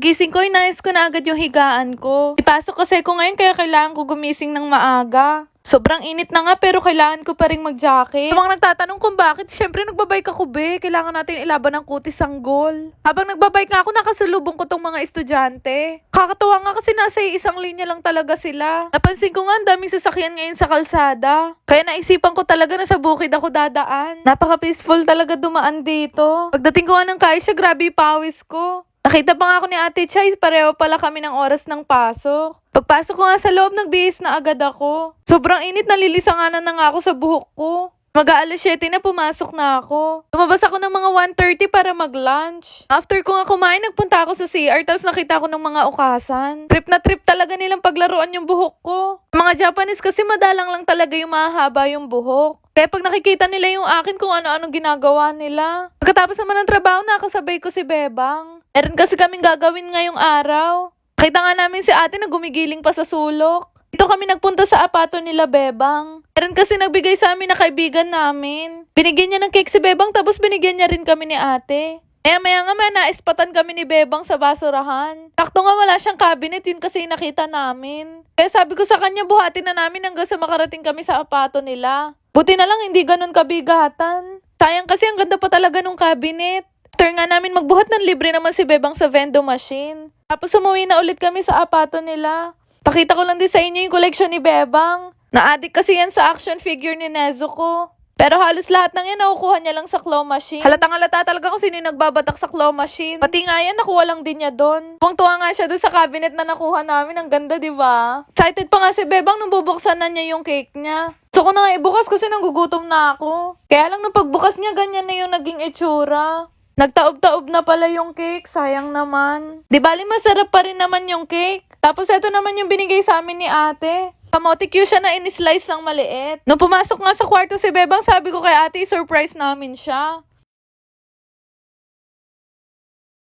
Paggising ko, inayos ko na agad yung higaan ko. Ipasok kasi ko ngayon kaya kailangan ko gumising ng maaga. Sobrang init na nga pero kailangan ko pa rin mag-jacket. Sa mga nagtatanong kung bakit, syempre nagbabike ako be. Kailangan natin ilaban ng kutis sanggol. Habang nagbabike nga ako, nakasalubong ko tong mga estudyante. Kakatawa nga kasi nasa isang linya lang talaga sila. Napansin ko nga ang daming sasakyan ngayon sa kalsada. Kaya naisipan ko talaga na sa bukid ako dadaan. Napaka-peaceful talaga dumaan dito. Pagdating ko nga ng Kaisha, grabe yung pawis ko. Nakita pa nga ako ni Ate Chai, pareho pala kami ng oras ng pasok. Pagpasok ko nga sa loob, nagbihis na agad ako. Sobrang init, nalilisanganan na nga ako sa buhok ko. Mag-aalas 7 na, pumasok na ako. Lumabas ako ng mga 1:30 para mag-lunch. After ko nga kumain, nagpunta ako sa CR, tapos nakita ko ng mga ukasan. Trip na trip talaga nilang paglaruan yung buhok ko. Mga Japanese kasi madalang lang talaga yung mahaba yung buhok. Kaya pag nakikita nila yung akin kung ano-anong ginagawa nila. Pagkatapos naman ng trabaho, nakasabay ko si Bebang. Meron kasi kaming gagawin ngayong araw. Kita nga namin si ate na gumigiling pa sa sulok. Dito kami nagpunta sa apato nila Bebang. Meron kasi nagbigay sa amin na kaibigan namin. Binigyan niya ng cake si Bebang tapos binigyan niya rin kami ni ate. Maya nga naispatan kami ni Bebang sa basurahan. Sakto nga wala siyang cabinet, yun kasi nakita namin. Kaya sabi ko sa kanya, buhatin na namin hanggang sa makarating kami sa apato nila. Buti na lang hindi ganun kabigatan. Sayang kasi ang ganda pa talaga nung cabinet. After nga namin magbuhat ng libre naman si Bebang sa vendo machine. Tapos umuwi na ulit kami sa apato nila. Pakita ko lang din sa inyo yung collection ni Bebang. Na-addict kasi yan sa action figure ni Nezuko. Pero halos lahat ng yan nakukuha niya lang sa claw machine. Halatang halata talaga kung sino yung nagbabatak sa claw machine. Pati nga yan, nakuha lang din niya doon. Tuwang-tuwa nga siya doon sa cabinet na nakuha namin. Ang ganda, di ba? Excited pa nga si Bebang nung bubuksan na niya yung cake niya. Gusto ko na nga ibukas kasi nagugutom na ako. Kaya lang nung pagbukas niya, ganyan na yung naging itsura. Nagtaob-taob na pala yung cake, sayang naman. Di bali masarap pa rin naman yung cake. Tapos ito naman yung binigay sa amin ni ate. Kamote Q siya na in-slice ng maliit. Nung pumasok nga sa kwarto si Bebang, sabi ko kay ate, surprise namin siya.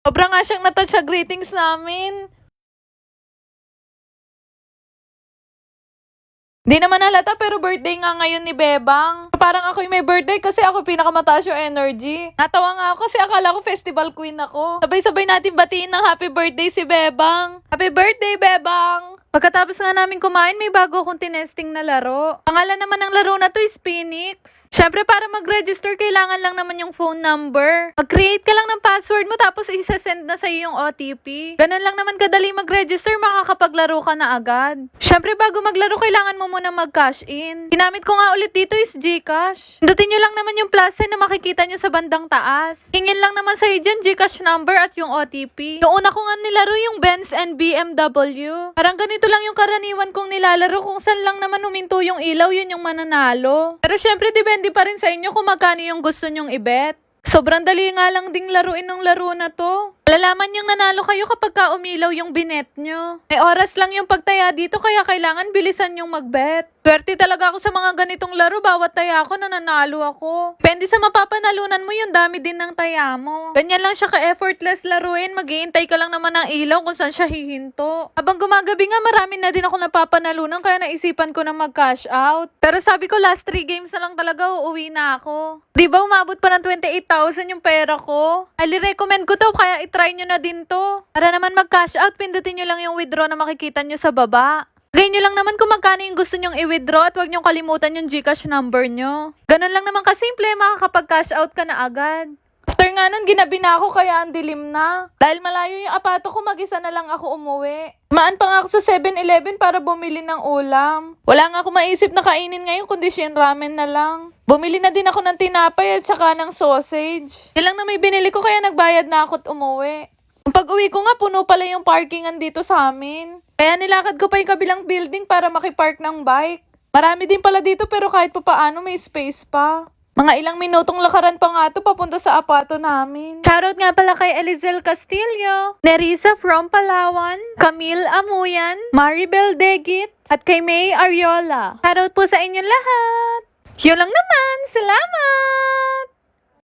Sobrang nga siyang natouch sa greetings namin. Di naman halata pero birthday nga ngayon ni Bebang. Parang ako yung may birthday kasi ako pinakamataas yung energy. Natawa nga ako kasi akala ko festival queen ako. Sabay-sabay natin batiin ng happy birthday si Bebang. Happy birthday, Bebang! Pagkatapos nga namin kumain, may bago akong tinesting na laro. Pangalan naman ng laro na to is Phoenix. Syempre, para mag-register, kailangan lang naman yung phone number. Mag-create ka lang ng password mo, tapos isa-send na sa'yo yung OTP. Ganun lang naman kadali mag-register, makakapaglaro ka na agad. Syempre, bago maglaro, kailangan mo muna mag-cash in. Ginamit ko nga ulit dito is GCash. Pindutin nyo lang naman yung plus sign na makikita nyo sa bandang taas. Hingin lang naman sa'yo dyan, GCash number at yung OTP. Yung una ko nga nilaro yung Benz and BMW. Parang ganito lang yung karaniwan kong nilalaro, kung saan lang naman huminto yung ilaw, yun yung mananalo. Pero syempre, depende pa rin sa inyo kung magkano yung gusto nyong ibet. Sobrang dali nga lang ding laruin ng laro na to. Malalaman yung nanalo kayo kapag ka umilaw yung binet nyo. May oras lang yung pagtaya dito kaya kailangan bilisan yung magbet. Swerte talaga ako sa mga ganitong laro, bawat taya ko nananalo ako. Depende sa mapapanalunan mo yung dami din ng taya mo. Ganyan lang siya ka-effortless laruin, mag-iintay ka lang naman ng ilaw kung saan siya hihinto. Habang gumagabi nga marami na din ako napapanalunan kaya naisipan ko na mag-cash out. Pero sabi ko last 3 games na lang talaga uuwi na ako. Di ba umabot pa ng 28,000 yung pera ko? Highly recommend ko to kaya itry nyo na din to. Para naman mag-cash out, pindutin nyo lang yung withdraw na makikita nyo sa baba. Lagay nyo lang naman kung magkano yung gusto nyong i-withdraw at huwag nyong kalimutan yung GCash number nyo. Ganun lang naman kasimple, makakapag-cash out ka na agad. After nga nun, ginabi na ako kaya ang dilim na. Dahil malayo yung apato ko, mag-isa na lang ako umuwi. Maan pa nga ako sa 7-Eleven para bumili ng ulam. Wala nga ako maisip na kainin ngayon kundi shin ramen na lang. Bumili na din ako ng tinapay at saka ng sausage. Yan lang na may binili ko kaya nagbayad na ako at umuwi. Pag-uwi ko nga, puno pala yung parkingan dito sa amin. Kaya nilakad ko pa yung kabilang building para makipark ng bike. Marami din pala dito pero kahit pa paano may space pa. Mga ilang minutong lakaran pa nga to papunta sa apato namin. Shoutout nga pala kay Elizel Castillo, Nerissa from Palawan, Camille Amuyan, Maribel Degit, at kay May Ariola. Shoutout po sa inyo lahat. Yun lang naman. Salamat!